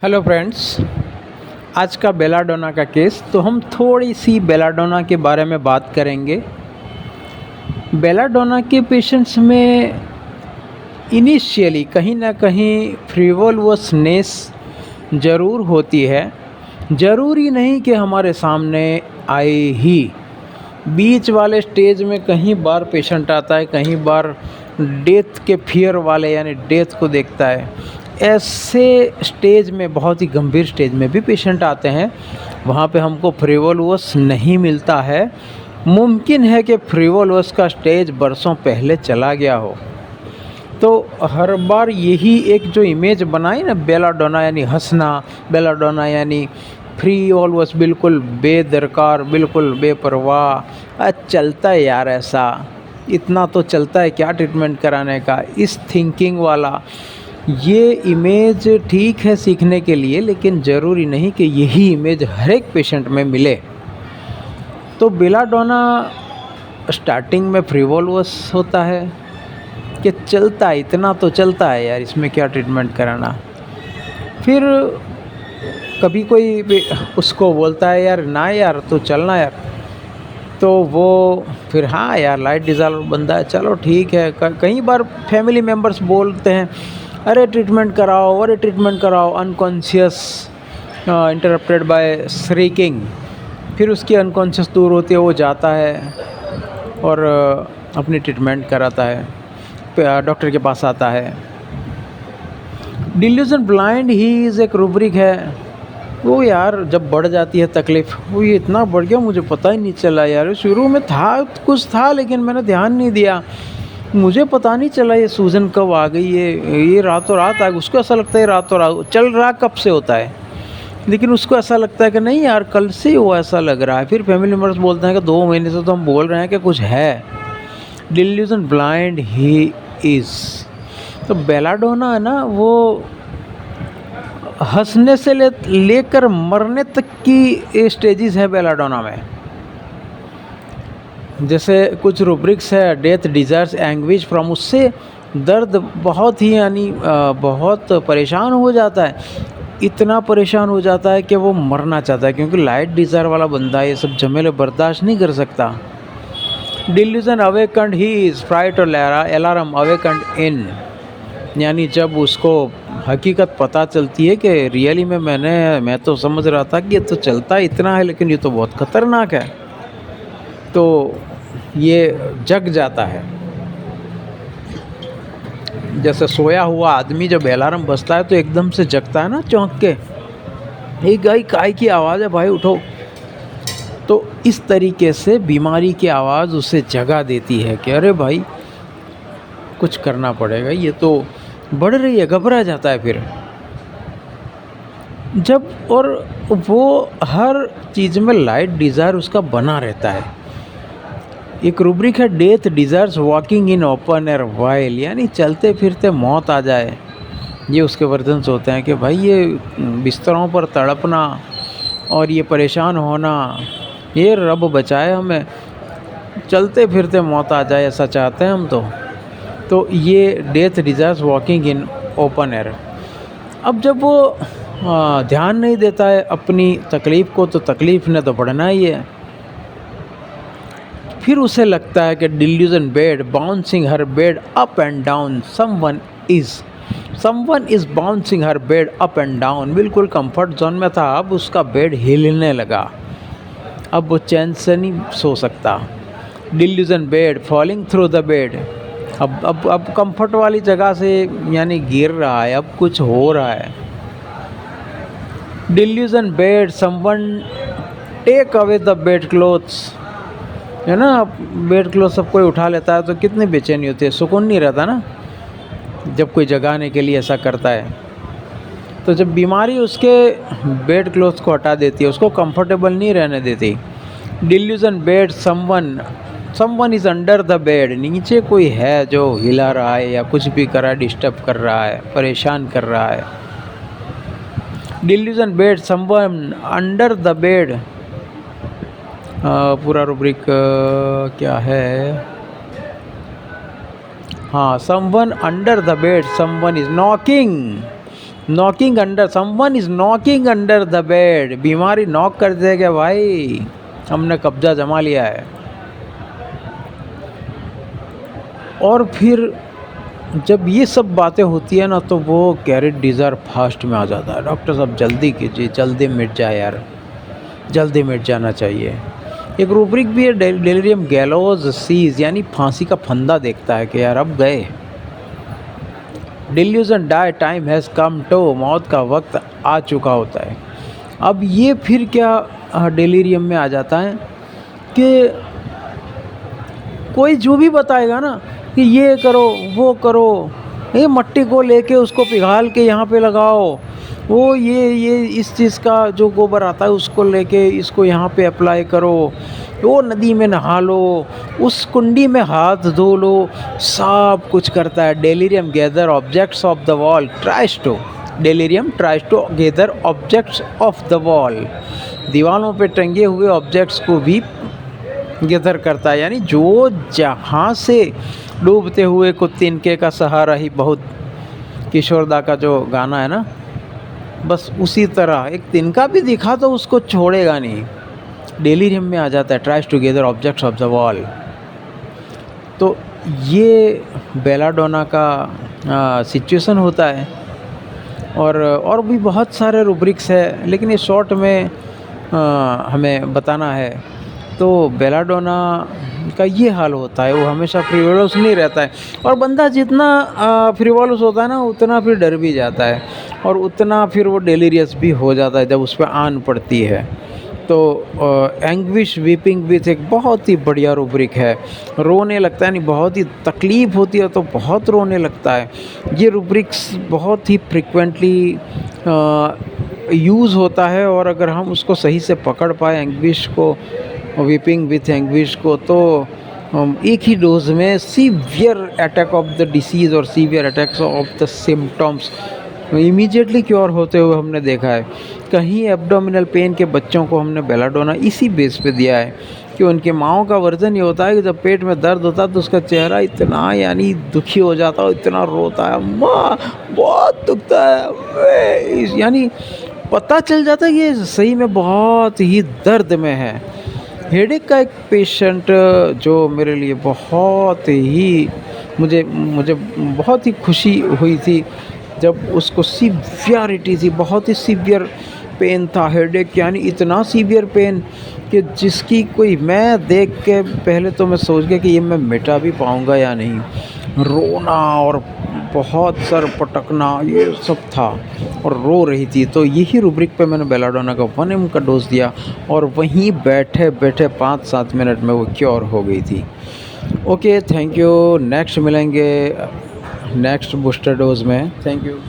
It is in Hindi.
Hello friends. आज का बेलाडोना का केस, तो हम थोड़ी सी बेलाडोना के बारे में बात करेंगे। बेलाडोना के पेशेंट्स में इनिशियली कहीं ना कहीं फ्रीवोलवसनेस ज़रूर होती है। ज़रूरी नहीं कि हमारे सामने आए ही। बीच वाले स्टेज में कहीं बार पेशेंट आता है, कहीं बार डेथ के फियर वाले यानी डेथ को देखता है। ऐसे स्टेज में, बहुत ही गंभीर स्टेज में भी पेशेंट आते हैं, वहाँ पे हमको फ्रीवोलवस नहीं मिलता है। मुमकिन है कि फ्रीवोलवस का स्टेज बरसों पहले चला गया हो। तो हर बार यही एक जो इमेज बनाई ना, बेलाडोना यानी हंसना, बेलाडोना यानी फ्रीवोलवस, बिल्कुल बेदरकार, बिल्कुल बेपरवाह, चलता है यार, ऐसा इतना तो चलता है, क्या ट्रीटमेंट कराने का, इस थिंकिंग वाला ये इमेज ठीक है सीखने के लिए, लेकिन ज़रूरी नहीं कि यही इमेज हर एक पेशेंट में मिले। तो बेलाडोना स्टार्टिंग में फ्रीवोलवस होता है कि चलता है, इतना तो चलता है यार, इसमें क्या ट्रीटमेंट कराना। फिर कभी कोई भी उसको बोलता है यार ना यार, तो चलना यार, तो वो फिर हाँ यार लाइट डिज़ाल्व बंदा है, चलो ठीक है। कई बार फैमिली मेम्बर्स बोलते हैं अरे ट्रीटमेंट कराओ, अरे ट्रीटमेंट कराओ, अनकॉन्शियस इंटरप्टेड बाय श्रीकिंग। फिर उसकी अनकॉन्शियस दूर होती है, वो जाता है और अपनी ट्रीटमेंट कराता है, डॉक्टर के पास आता है। डिल्यूजन ब्लाइंड ही इज़ एक रूब्रिक है। वो यार जब बढ़ जाती है तकलीफ़, वो ये इतना बढ़ गया मुझे पता ही नहीं चला यार, शुरू में था कुछ था लेकिन मैंने ध्यान नहीं दिया, मुझे पता नहीं चला ये सूजन कब आ गई, ये रातों रात आ गई। उसको ऐसा लगता है रातों रात चल रहा कब से होता है, लेकिन उसको ऐसा लगता है कि नहीं यार कल से ही वो ऐसा लग रहा है। फिर फैमिली मेम्बर्स बोलते हैं कि 2 महीने से तो हम बोल रहे हैं कि कुछ है। Delusion blind he is. तो बेलाडोना है ना, वो हंसने से लेकर मरने तक की स्टेजेस है बेलाडोना में। जैसे कुछ रूब्रिक्स है, डेथ, डिज़ायर्स, एंग्विश फ्रॉम, उससे दर्द बहुत ही यानी बहुत परेशान हो जाता है, इतना परेशान हो जाता है कि वो मरना चाहता है, क्योंकि लाइट डिज़ायर वाला बंदा ये सब झमेले बर्दाश्त नहीं कर सकता। Delusion awakened he is fright और अलार्म अवेकंड इन, यानी जब उसको हकीकत पता चलती है कि रियली में मैं तो समझ रहा था कि ये तो चलता इतना है लेकिन ये तो बहुत ख़तरनाक है, तो ये जग जाता है। जैसे सोया हुआ आदमी जब अलार्म बजता है तो एकदम से जगता है ना, चौंक के, ये गाय काय की आवाज़ है भाई उठो। तो इस तरीके से बीमारी की आवाज़ उसे जगा देती है कि अरे भाई कुछ करना पड़ेगा, ये तो बढ़ रही है, घबरा जाता है फिर जब। और वो हर चीज़ में लाइट डिज़ायर उसका बना रहता है। एक रूब्रिक है death desires walking in open air while, यानी चलते फिरते मौत आ जाए, ये उसके वर्जन्स होते हैं कि भाई ये बिस्तरों पर तड़पना और ये परेशान होना, ये रब बचाए हमें, चलते फिरते मौत आ जाए ऐसा चाहते हैं हम तो ये death desires walking in open air. अब जब वो ध्यान नहीं देता है अपनी तकलीफ़ को, तो तकलीफ़ ने तो बढ़ना ही है। फिर उसे लगता है कि delusion bed bouncing her bed up and down, someone is bouncing her bed up and down. बिल्कुल कंफर्ट जोन में था, अब उसका बेड हिलने लगा, अब वो चैन से नहीं सो सकता। Delusion bed falling through the bed, अब कंफर्ट वाली जगह से यानी गिर रहा है, अब कुछ हो रहा है। Delusion bed someone take away the bed clothes, है ना, बेड क्लोथ सब कोई उठा लेता है तो कितनी बेचैनी होती है, सुकून नहीं रहता ना जब कोई जगाने के लिए ऐसा करता है। तो जब बीमारी उसके बेड क्लोथ्स को हटा देती है, उसको कंफर्टेबल नहीं रहने देती। Delusion bed someone is under the bed, नीचे कोई है जो हिला रहा है या कुछ भी कर रहा है, डिस्टर्ब कर रहा है, परेशान कर रहा है। Delusion bed someone under the bed, पूरा रूब्रिक क्या है, हाँ, someone under the bed, someone is knocking knocking under, someone is knocking under the bed. बीमारी नॉक कर देगा भाई, हमने कब्जा जमा लिया है। और फिर जब ये सब बातें होती है ना, तो वो कैरेट डिज़र फास्ट में आ जाता है, डॉक्टर साहब जल्दी कीजिए, जल्दी मिट जाए यार, जल्दी मिट जाना चाहिए। एक रूब्रिक भी है, डेलिरियम गैलोज सीज, यानी फांसी का फंदा देखता है कि यार अब गए। Delusion die, time has come to, मौत का वक्त आ चुका होता है। अब ये फिर क्या डेलीरियम में आ जाता है कि कोई जो भी बताएगा ना कि ये करो वो करो, ये मट्टी को लेके उसको पिघाल के यहाँ पे लगाओ, वो ये इस चीज़ का जो गोबर आता है उसको लेके इसको यहाँ पे अप्लाई करो, वो नदी में नहा लो, उस कुंडी में हाथ धो लो, सब कुछ करता है। Delirium gather objects of the wall tries to, delirium tries to gather objects of the wall, दीवारों पे टंगे हुए ऑब्जेक्ट्स को भी गैदर करता है। यानी जो जहाँ से डूबते हुए को तिनके का सहारा ही बहुत, किशोरदा का जो गाना है ना, बस उसी तरह एक तिनका भी दिखा तो उसको छोड़ेगा नहीं, डेलीरियम में आ जाता है, tries to gather objects of the wall. तो ये बेलाडोना का सिचुएशन होता है। और भी बहुत सारे रूब्रिक्स है, लेकिन ये शॉर्ट में हमें बताना है। तो बेलाडोना का ये हाल होता है, वो हमेशा फ्रिवोलस नहीं रहता है, और बंदा जितना फ्रिवोलस होता है ना, उतना फिर डर भी जाता है, और उतना फिर वो डेलीरियस भी हो जाता है जब उस पर आन पड़ती है। तो एंग्विश वीपिंग विथ एक बहुत ही बढ़िया रूब्रिक है, रोने लगता है, नहीं बहुत ही तकलीफ़ होती है तो बहुत रोने लगता है। ये रूब्रिक्स बहुत ही फ्रिक्वेंटली यूज़ होता है, और अगर हम उसको सही से पकड़ पाए एंग्विश को, वीपिंग विथ एंग्विश को, तो एक ही डोज में severe attack of the disease और severe attacks of the symptoms immediately cure होते हुए हमने देखा है। कहीं एब्डोमिनल पेन के बच्चों को हमने बेलाडोना इसी बेस पे दिया है कि उनके माँओं का वर्जन ये होता है कि जब पेट में दर्द होता है तो उसका चेहरा इतना यानी दुखी हो जाता है, इतना रोता है, माँ बहुत दुखता है, यानी पता चल जाता है कि सही में बहुत ही दर्द में है। हेडेक का एक पेशेंट जो मेरे लिए बहुत ही मुझे मुझे बहुत ही खुशी हुई थी जब उसको सीवियरिटी थी, बहुत ही सीवियर पेन था, हेडेक यानी इतना सीवियर पेन कि जिसकी कोई, मैं देख के पहले तो मैं सोच गया कि ये मैं मिटा भी पाऊँगा या नहीं, रोना और बहुत सर पटकना ये सब था, और रो रही थी। तो यही रूब्रिक पे मैंने बेलाडोना का 1 mg का डोज दिया, और वहीं बैठे बैठे 5-7 मिनट में वो क्योर हो गई थी। ओके, थैंक यू, नेक्स्ट मिलेंगे नेक्स्ट बूस्टर डोज में। Thank you.